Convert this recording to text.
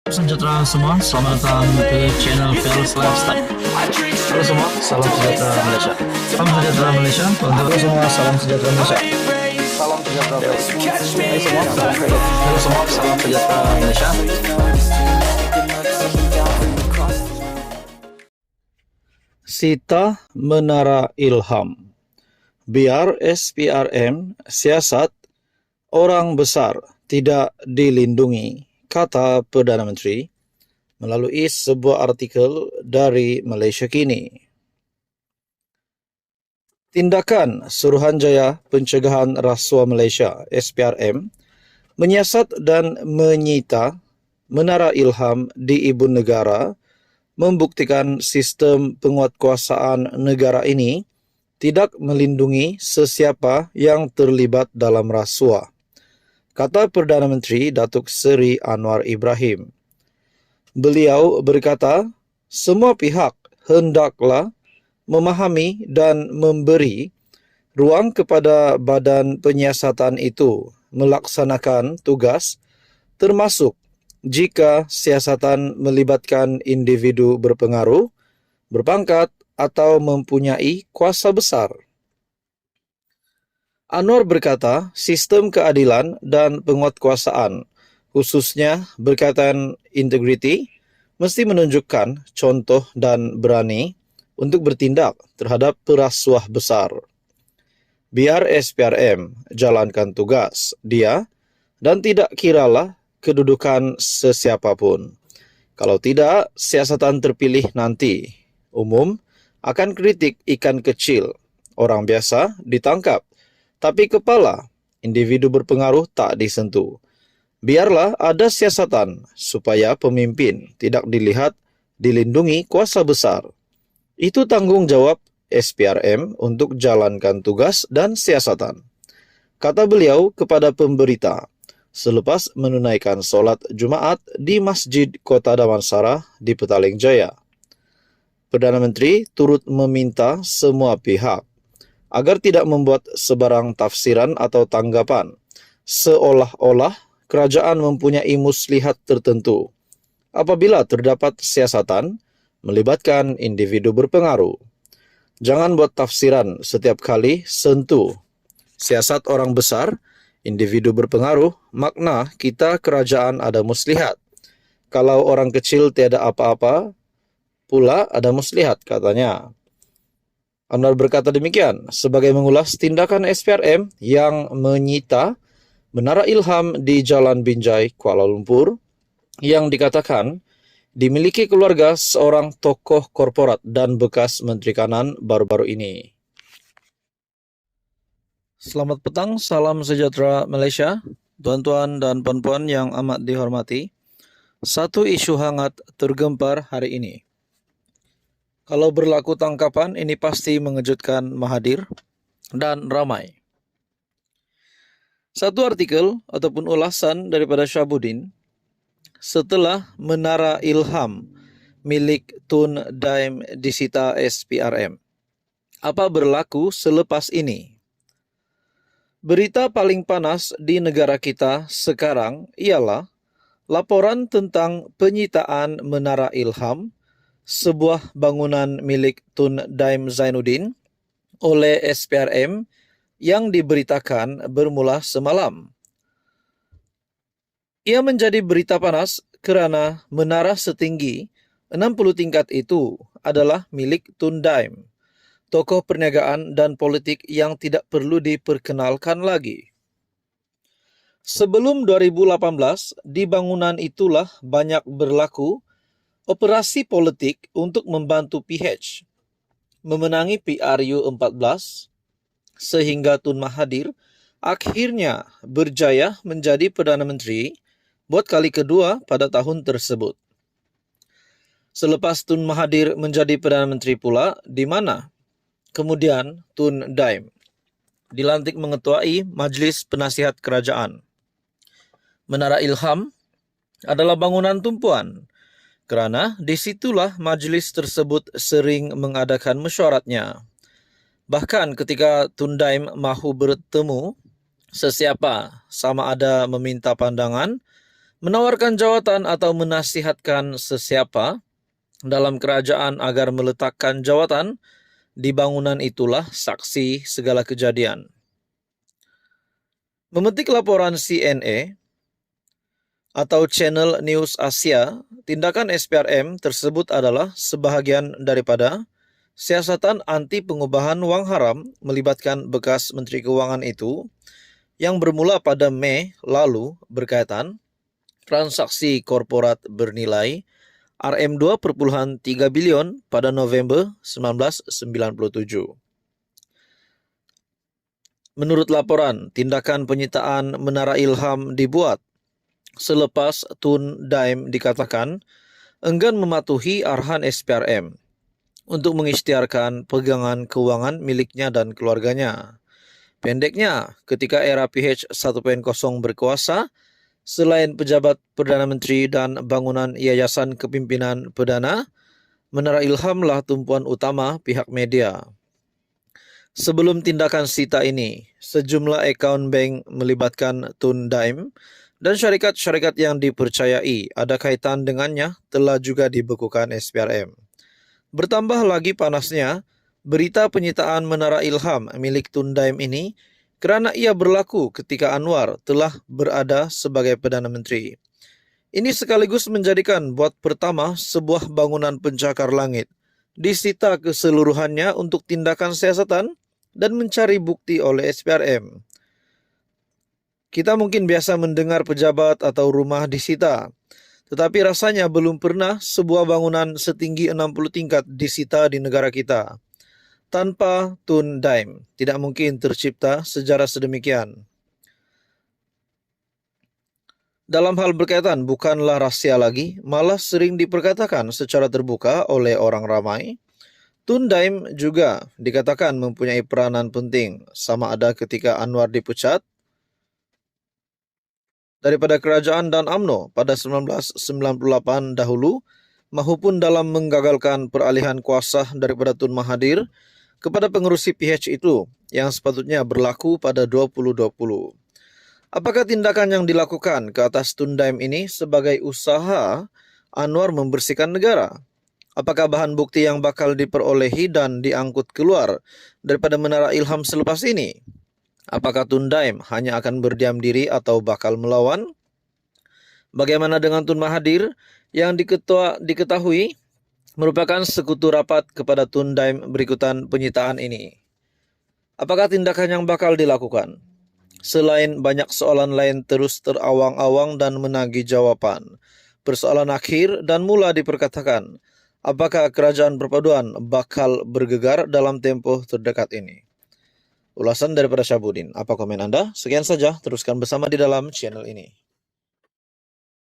Sejahtera semua, selamat datang ke channel Fels Lifestyle. Halo semua, salam sejahtera Malaysia. Salam sejahtera Malaysia. Halo semua, salam sejahtera Malaysia. Salam sejahtera Malaysia. Halo semua, salam sejahtera Malaysia. Sita Menara Ilham. Biar SPRM siasat orang besar tidak dilindungi, kata Perdana Menteri melalui sebuah artikel dari Malaysia Kini. Tindakan Suruhanjaya Pencegahan Rasuah Malaysia (SPRM) menyiasat dan menyita Menara Ilham di Ibu Negara membuktikan sistem penguatkuasaan negara ini tidak melindungi sesiapa yang terlibat dalam rasuah, kata Perdana Menteri Datuk Seri Anwar Ibrahim. Beliau berkata, semua pihak hendaklah memahami dan memberi ruang kepada badan penyiasatan itu melaksanakan tugas, termasuk jika siasatan melibatkan individu berpengaruh, berpangkat atau mempunyai kuasa besar. Anwar berkata, sistem keadilan dan penguatkuasaan, khususnya berkaitan integriti, mesti menunjukkan contoh dan berani untuk bertindak terhadap perasuah besar. Biar SPRM jalankan tugas dia dan tidak kiralah kedudukan sesiapapun. Kalau tidak, siasatan terpilih nanti, umum, akan kritik ikan kecil, orang biasa ditangkap, tapi kepala, individu berpengaruh tak disentuh. Biarlah ada siasatan supaya pemimpin tidak dilihat dilindungi kuasa besar. Itu tanggung jawab SPRM untuk jalankan tugas dan siasatan, kata beliau kepada pemberita selepas menunaikan solat Jumaat di Masjid Kota Damansara di Petaling Jaya. Perdana Menteri turut meminta semua pihak agar tidak membuat sebarang tafsiran atau tanggapan seolah-olah kerajaan mempunyai muslihat tertentu apabila terdapat siasatan melibatkan individu berpengaruh. Jangan buat tafsiran setiap kali sentuh siasat orang besar, individu berpengaruh, makna kita kerajaan ada muslihat. Kalau orang kecil tiada apa-apa, pula ada muslihat, katanya. Anwar berkata demikian sebagai mengulas tindakan SPRM yang menyita Menara Ilham di Jalan Binjai, Kuala Lumpur, yang dikatakan dimiliki keluarga seorang tokoh korporat dan bekas Menteri Kanan baru-baru ini. Selamat petang, salam sejahtera Malaysia, tuan-tuan dan puan-puan yang amat dihormati. Satu isu hangat tergempar hari ini. Kalau berlaku tangkapan, ini pasti mengejutkan Mahathir dan ramai. Satu artikel ataupun ulasan daripada Syahabuddin, setelah Menara Ilham milik Tun Daim disita SPRM, apa berlaku selepas ini? Berita paling panas di negara kita sekarang ialah laporan tentang penyitaan Menara Ilham, sebuah bangunan milik Tun Daim Zainuddin, oleh SPRM yang diberitakan bermula semalam. Ia menjadi berita panas kerana menara setinggi 60 tingkat itu adalah milik Tun Daim, tokoh perniagaan dan politik yang tidak perlu diperkenalkan lagi. Sebelum 2018, di bangunan itulah banyak berlaku operasi politik untuk membantu PH memenangi PRU 14, sehingga Tun Mahathir akhirnya berjaya menjadi Perdana Menteri buat kali kedua pada tahun tersebut. Selepas Tun Mahathir menjadi Perdana Menteri pula, di mana kemudian Tun Daim dilantik mengetuai Majlis Penasihat Kerajaan. Menara Ilham adalah bangunan tumpuan, kerana disitulah majlis tersebut sering mengadakan mesyuaratnya. Bahkan ketika Tun Daim mahu bertemu sesiapa, sama ada meminta pandangan, Menawarkan jawatan atau menasihatkan sesiapa dalam kerajaan agar meletakkan jawatan di bangunan itulah saksi segala kejadian. Memetik laporan CNA atau Channel News Asia, tindakan SPRM tersebut adalah sebahagian daripada siasatan anti pengubahan wang haram melibatkan bekas Menteri Keuangan itu yang bermula pada Mei lalu berkaitan transaksi korporat bernilai Rm2,3 bilion pada November 1997. Menurut laporan, tindakan penyitaan Menara Ilham dibuat selepas Tun Daim dikatakan enggan mematuhi arahan SPRM untuk mengisytiharkan pegangan keuangan miliknya dan keluarganya. Pendeknya, ketika era PH 1.0 berkuasa, selain pejabat Perdana Menteri dan bangunan Yayasan Kepimpinan Perdana, Menara Ilhamlah tumpuan utama pihak media. Sebelum tindakan sita ini, sejumlah akaun bank melibatkan Tun Daim dan syarikat-syarikat yang dipercayai ada kaitan dengannya telah juga dibekukan SPRM. Bertambah lagi panasnya berita penyitaan Menara Ilham milik Tun Daim ini kerana ia berlaku ketika Anwar telah berada sebagai Perdana Menteri. Ini sekaligus menjadikan buat pertama sebuah bangunan pencakar langit disita keseluruhannya untuk tindakan siasatan dan mencari bukti oleh SPRM. Kita mungkin biasa mendengar pejabat atau rumah disita, tetapi rasanya belum pernah sebuah bangunan setinggi 60 tingkat disita di negara kita. Tanpa Tun Daim, tidak mungkin tercipta sejarah sedemikian. Dalam hal berkaitan bukanlah rahasia lagi, malah sering diperkatakan secara terbuka oleh orang ramai. Tun Daim juga dikatakan mempunyai peranan penting, sama ada ketika Anwar dipecat daripada kerajaan dan UMNO pada 1998 dahulu, maupun dalam menggagalkan peralihan kuasa daripada Tun Mahathir kepada pengerusi PH itu yang sepatutnya berlaku pada 2020. Apakah tindakan yang dilakukan ke atas Tun Daim ini sebagai usaha Anwar membersihkan negara? Apakah bahan bukti yang bakal diperolehi dan diangkut keluar daripada Menara Ilham selepas ini? Apakah Tun Daim hanya akan berdiam diri atau bakal melawan? Bagaimana dengan Tun Mahathir yang diketahui merupakan sekutu rapat kepada Tun Daim berikutan penyitaan ini? Apakah tindakan yang bakal dilakukan? Selain banyak soalan lain terus terawang-awang dan menagih jawaban, persoalan akhir dan mula diperkatakan, apakah kerajaan perpaduan bakal bergegar dalam tempoh terdekat ini? Ulasan daripada Syahbudin. Apa komen Anda? Sekian saja, teruskan bersama di dalam channel ini.